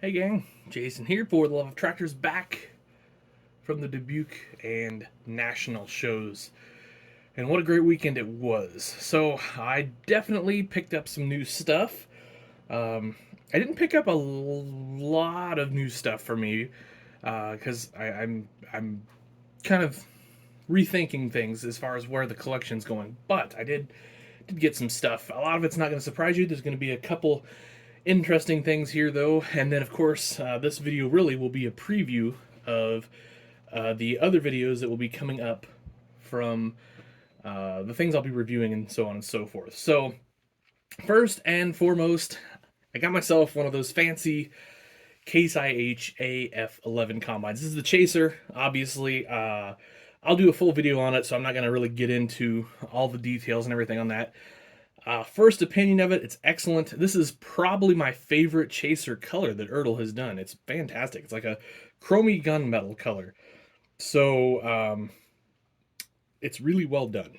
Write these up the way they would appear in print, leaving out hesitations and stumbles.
Hey gang, Jason here for the Love of Tractors, back from the Dubuque and National shows. And what a great weekend it was. So I definitely picked up some new stuff. I didn't pick up a lot of new stuff for me because I'm kind of rethinking things as far as where the collection's going. But I did get some stuff. A lot of it's not going to surprise you. There's going to be a couple interesting things here though, and then of course this video really will be a preview of the other videos that will be coming up from the things I'll be reviewing and so on and so forth. So first and foremost, I got myself one of those fancy Case IH AF11 combines. This is the Chaser, obviously. I'll do a full video on it, so I'm not going to really get into all the details and everything on that. First opinion of it, it's excellent. This is probably my favorite Chaser color that Ertl has done. It's fantastic. It's like a chromy gunmetal color. So it's really well done.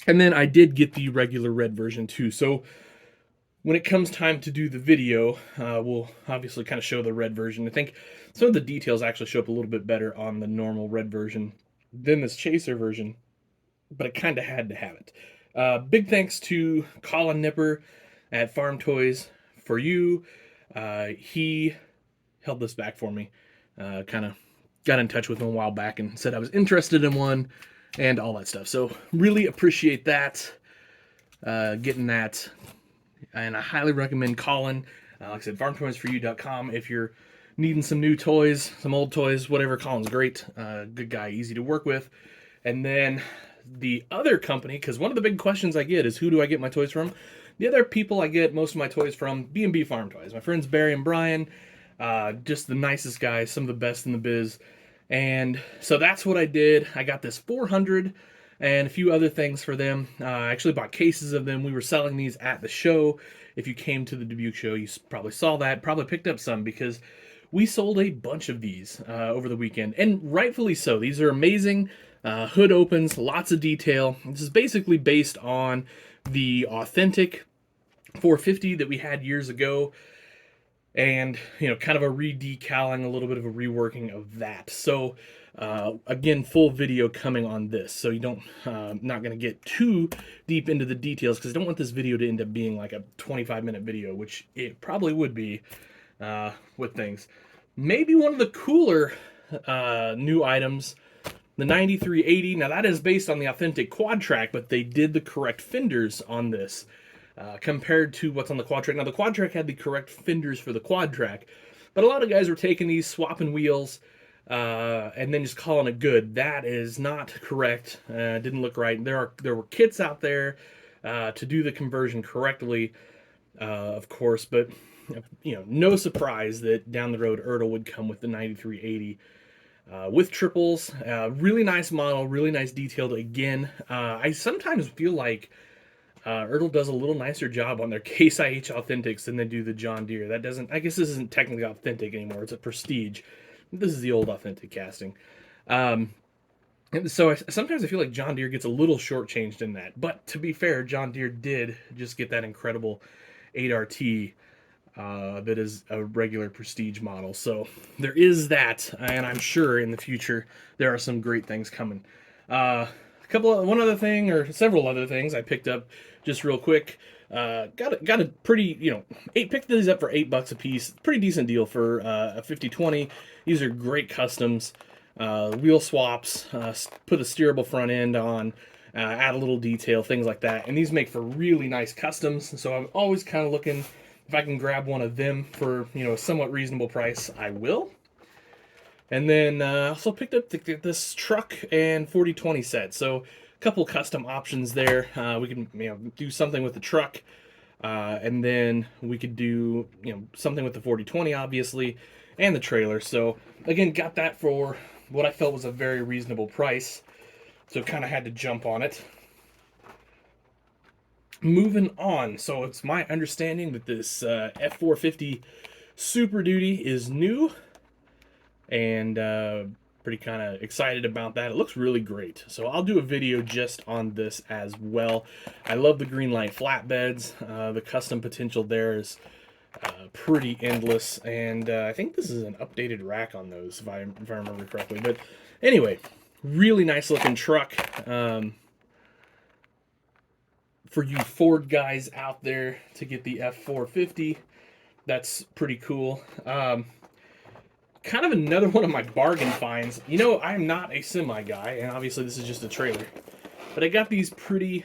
And then I did get the regular red version too. So when it comes time to do the video, we'll obviously kind of show the red version. I think some of the details actually show up a little bit better on the normal red version than this Chaser version, but I kind of had to have it. Big thanks to Colin Nipper at Farm Toys for You. He held this back for me. Kind of got in touch with him a while back and said I was interested in one and all that stuff. So really appreciate that, getting that. And I highly recommend Colin. Like I said, farmtoysforyou.com if you're needing some new toys, some old toys, whatever. Colin's great. Good guy, easy to work with. And then the other company, because one of the big questions I get is who do I get my toys from? The other people I get most of my toys from, B&B Farm Toys. My friends Barry and Brian, just the nicest guys, some of the best in the biz. And so that's what I did. I got this 400 and a few other things for them. I actually bought cases of them. We were selling these at the show. If you came to the Dubuque show, you probably saw that, probably picked up some because we sold a bunch of these over the weekend, and rightfully so. These are amazing. Hood opens, lots of detail. This is basically based on the authentic 450 that we had years ago, and kind of a re-decaling, a little bit of a reworking of that. So again, full video coming on this, so you don't not going to get too deep into the details because I don't want this video to end up being like a 25-minute video, which it probably would be with things. Maybe one of the cooler new items, the 9380. Now that is based on the authentic quad track, but they did the correct fenders on this compared to what's on the quad track. Now the quad track had the correct fenders for the quad track, but a lot of guys were taking these, swapping wheels, and then just calling it good. That is not correct. Didn't look right. There were kits out there to do the conversion correctly, of course, but no surprise that down the road Ertl would come with the 9380. With triples, really nice model, really nice detailed. Again, I sometimes feel like Ertl does a little nicer job on their Case IH Authentics than they do the John Deere. That doesn't, I guess this isn't technically authentic anymore. It's a Prestige. This is the old authentic casting. And so sometimes I feel like John Deere gets a little shortchanged in that. But to be fair, John Deere did just get that incredible 8RT that is a regular Prestige model. So there is that, and I'm sure in the future there are some great things coming. One other thing, or several other things I picked up just real quick. Got a pretty, picked these up for $8 a piece. Pretty decent deal for a 50/20. These are great customs. Wheel swaps, put a steerable front end on, add a little detail, things like that. And these make for really nice customs. So I'm always kind of looking, if I can grab one of them for a somewhat reasonable price, I will. And then also picked up this truck and 40/20 set. So a couple custom options there. We can do something with the truck, and then we could do something with the 40/20 obviously, and the trailer. So again, got that for what I felt was a very reasonable price. So kind of had to jump on it. Moving on, so it's my understanding that this F450 Superduty is new, and pretty kind of excited about that. It looks really great, so I'll do a video just on this as well. I love the Greenlight flatbeds. The custom potential there is pretty endless, and I think this is an updated rack on those, if I remember correctly. But anyway, really nice looking truck. For you Ford guys out there to get the F450, that's pretty cool. Kind of another one of my bargain finds. You know, I'm not a semi guy, and obviously this is just a trailer. But I got these pretty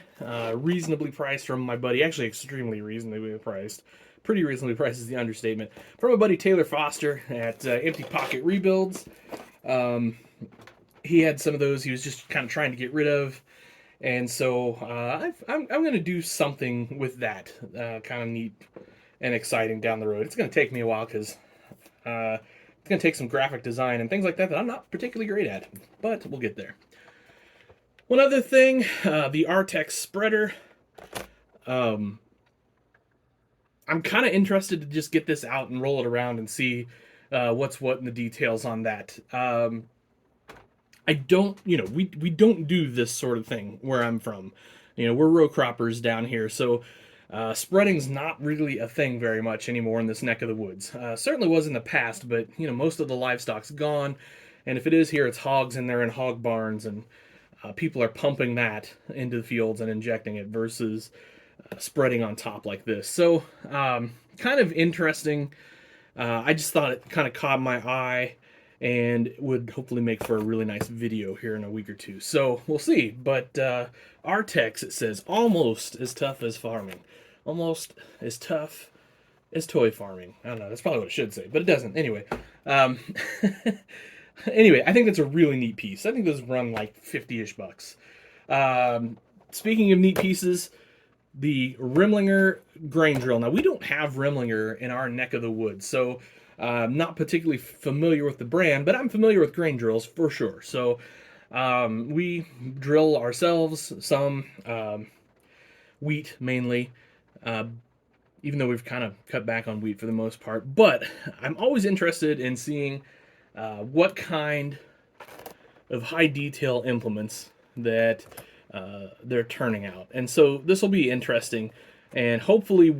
reasonably priced from my buddy. Actually, extremely reasonably priced. Pretty reasonably priced is the understatement. From my buddy Taylor Foster at Empty Pocket Rebuilds. He had some of those he was just kind of trying to get rid of. And so I'm going to do something with that. Kind of neat and exciting down the road. It's going to take me a while because it's going to take some graphic design and things like that I'm not particularly great at. But we'll get there. One other thing, the Artex Spreader. I'm kind of interested to just get this out and roll it around and see what's what in the details on that. I don't, we don't do this sort of thing where I'm from. We're row croppers down here, so spreading's not really a thing very much anymore in this neck of the woods. Certainly was in the past, but most of the livestock's gone, and if it is here, it's hogs in there in hog barns, and people are pumping that into the fields and injecting it versus spreading on top like this. So kind of interesting. I just thought it kind of caught my eye and would hopefully make for a really nice video here in a week or two. So we'll see. But Artex, it says, almost as tough as farming. Almost as tough as toy farming. I don't know. That's probably what it should say, but it doesn't. Anyway. Anyway, I think that's a really neat piece. I think those run like 50-ish bucks. Speaking of neat pieces, the Remlinger grain drill. Now, we don't have Remlinger in our neck of the woods, so I'm not particularly familiar with the brand, but I'm familiar with grain drills for sure. So we drill ourselves, some wheat mainly, even though we've kind of cut back on wheat for the most part. But I'm always interested in seeing what kind of high detail implements that they're turning out. And so this will be interesting and hopefully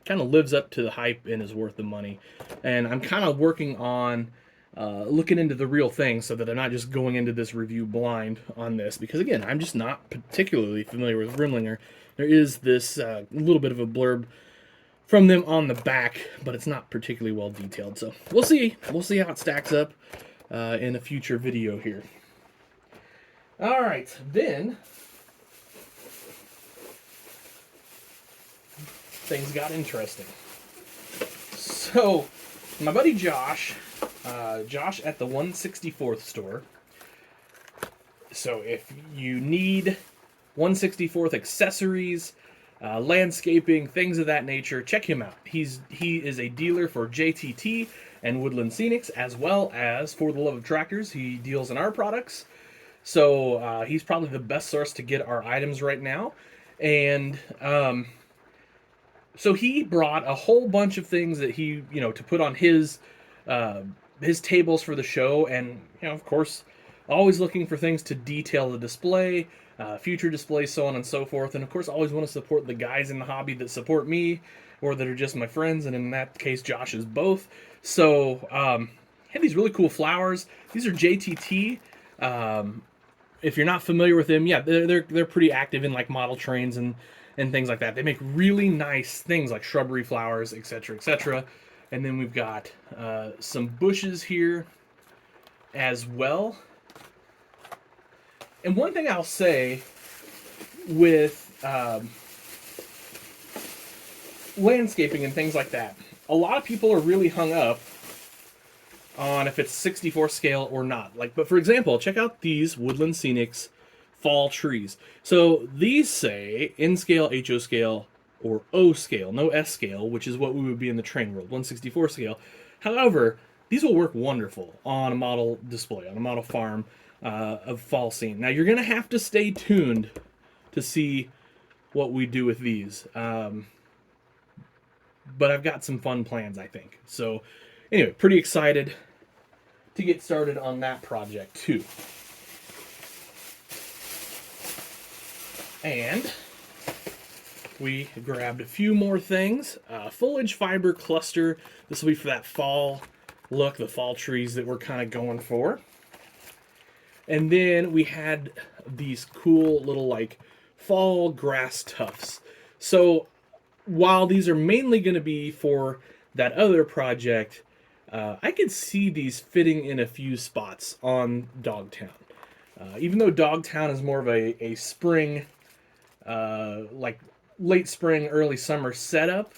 kind of lives up to the hype and is worth the money. And I'm kind of working on looking into the real thing so that I'm not just going into this review blind on this, because again, I'm just not particularly familiar with Remlinger. There is this little bit of a blurb from them on the back, but it's not particularly well detailed. So we'll see. We'll see how it stacks up in a future video here. All right, then things got interesting. So my buddy Josh at the 164th store. So if you need 164th accessories, landscaping, things of that nature, check him out. He is a dealer for JTT and Woodland Scenics, as well as For the Love of Tractors. He deals in our products. So he's probably the best source to get our items right now. And so he brought a whole bunch of things that he, to put on his tables for the show. And, of course, always looking for things to detail the display, future displays, so on and so forth. And, of course, always want to support the guys in the hobby that support me or that are just my friends. And in that case, Josh is both. So he had these really cool flowers. These are JTT. If you're not familiar with them, yeah, they're pretty active in like model trains and things like that. They make really nice things like shrubbery flowers, etc., etc. And then we've got some bushes here as well. And one thing I'll say with landscaping and things like that, a lot of people are really hung up on if it's 64 scale or not. But for example, check out these Woodland Scenics fall trees. So these say N scale, HO scale, or O scale, no S scale, which is what we would be in the train world, 164 scale. However, these will work wonderful on a model display, on a model farm of fall scene. Now you're going to have to stay tuned to see what we do with these. But I've got some fun plans, I think. So anyway, pretty excited to get started on that project too. And we grabbed a few more things. Foliage fiber cluster. This will be for that fall look, the fall trees that we're kind of going for. And then we had these cool little like fall grass tufts. So while these are mainly going to be for that other project, I could see these fitting in a few spots on Dogtown. Even though Dogtown is more of a spring, like late spring, early summer setup,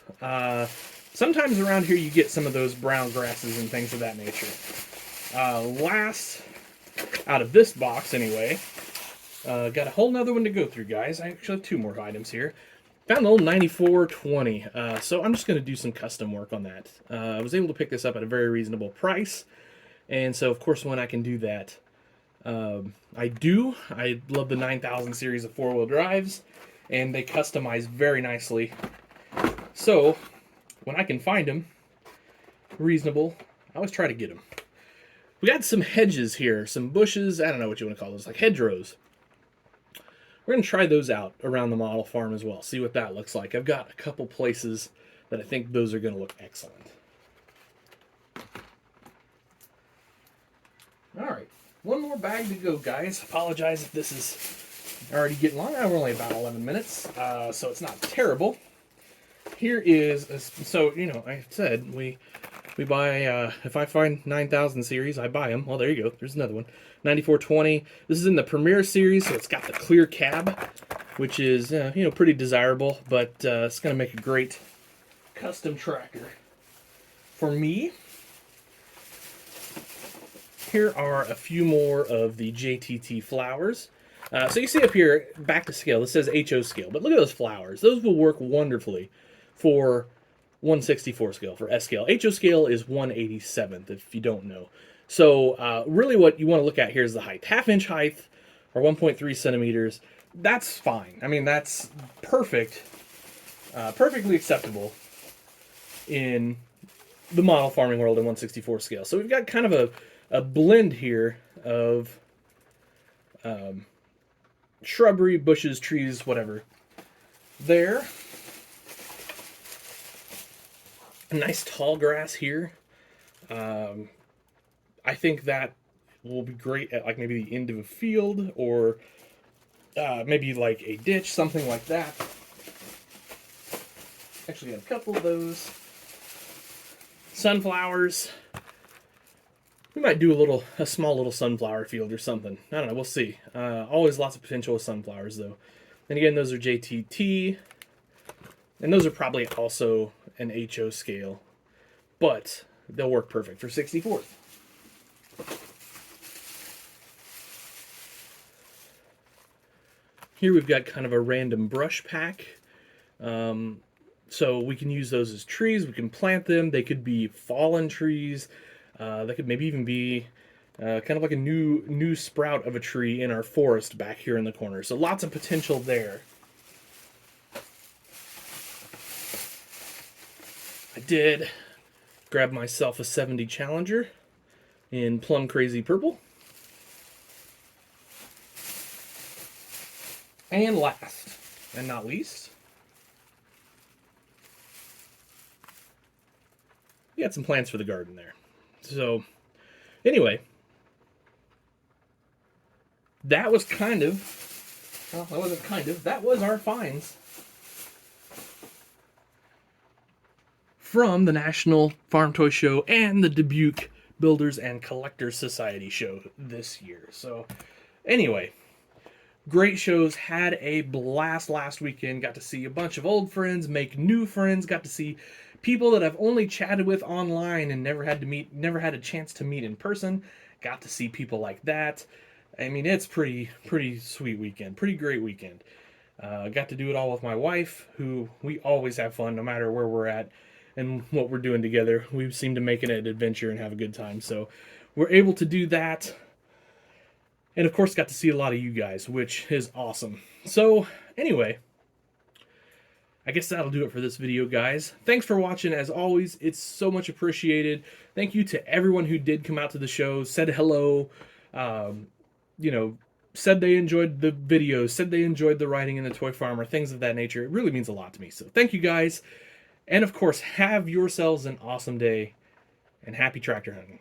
sometimes around here you get some of those brown grasses and things of that nature. Last out of this box anyway, got a whole nother one to go through, guys. I actually have two more items here. Found an old 9420, so I'm just going to do some custom work on that. I was able to pick this up at a very reasonable price, and so of course when I can do that, I do. I love the 9000 series of four-wheel drives, and they customize very nicely. So when I can find them reasonable, I always try to get them. We got some hedges here, some bushes, I don't know what you want to call those, like hedgerows. We're going to try those out around the model farm as well, see what that looks like. I've got a couple places that I think those are going to look excellent. All right, one more bag to go, guys. Apologize if this is already getting long. We're only about 11 minutes, so it's not terrible. Here is, so, you know, I said we buy, if I find 9000 series, I buy them. Well, there you go. There's another one. 9420. This is in the Premier series, so it's got the clear cab, which is, you know, pretty desirable, but it's going to make a great custom tractor for me. Here are a few more of the JTT flowers. So you see up here, back to scale, this says HO scale, but look at those flowers. Those will work wonderfully for 1/64 scale, for S scale. HO scale is 1/87th, if you don't know. So really what you want to look at here is the height. Half-inch height, or 1.3 centimeters. That's fine. I mean, that's perfect, perfectly acceptable in the model farming world in 1/64 scale. So we've got kind of a blend here of shrubbery, bushes, trees, whatever. There. A nice tall grass here. I think that will be great at like maybe the end of a field or maybe like a ditch, something like that. Actually got a couple of those. Sunflowers. We might do a small little sunflower field or something. I don't know, we'll see. Always lots of potential with sunflowers though. And again, those are JTT. And those are probably also an HO scale. But they'll work perfect for 64th. Here we've got kind of a random brush pack. So we can use those as trees. We can plant them. They could be fallen trees. They could maybe even be kind of like a new sprout of a tree in our forest back here in the corner. So lots of potential there. I did grab myself a 70 Challenger in Plum Crazy Purple. And last, and not least, we got some plants for the garden there. So, anyway, that was kind of, well, that wasn't kind of, that was our finds from the National Farm Toy Show and the Dubuque Builders and Collectors Society show this year. So, anyway, great shows. Had a blast last weekend. Got to see a bunch of old friends, make new friends. Got to see people that I've only chatted with online and never had a chance to meet in person. Got to see people like that. I mean, it's pretty sweet weekend. Pretty great weekend. Got to do it all with my wife, who we always have fun no matter where we're at and what we're doing together. We seem to make it an adventure and have a good time. So we're able to do that. And of course got to see a lot of you guys, which is awesome. So anyway, I guess that'll do it for this video, guys. Thanks for watching. As always, it's so much appreciated. Thank you to everyone who did come out to the show, said hello, you know, said they enjoyed the videos, said they enjoyed the riding in the toy farm, or things of that nature. It really means a lot to me. So thank you guys. And of course, have yourselves an awesome day and happy tractor hunting.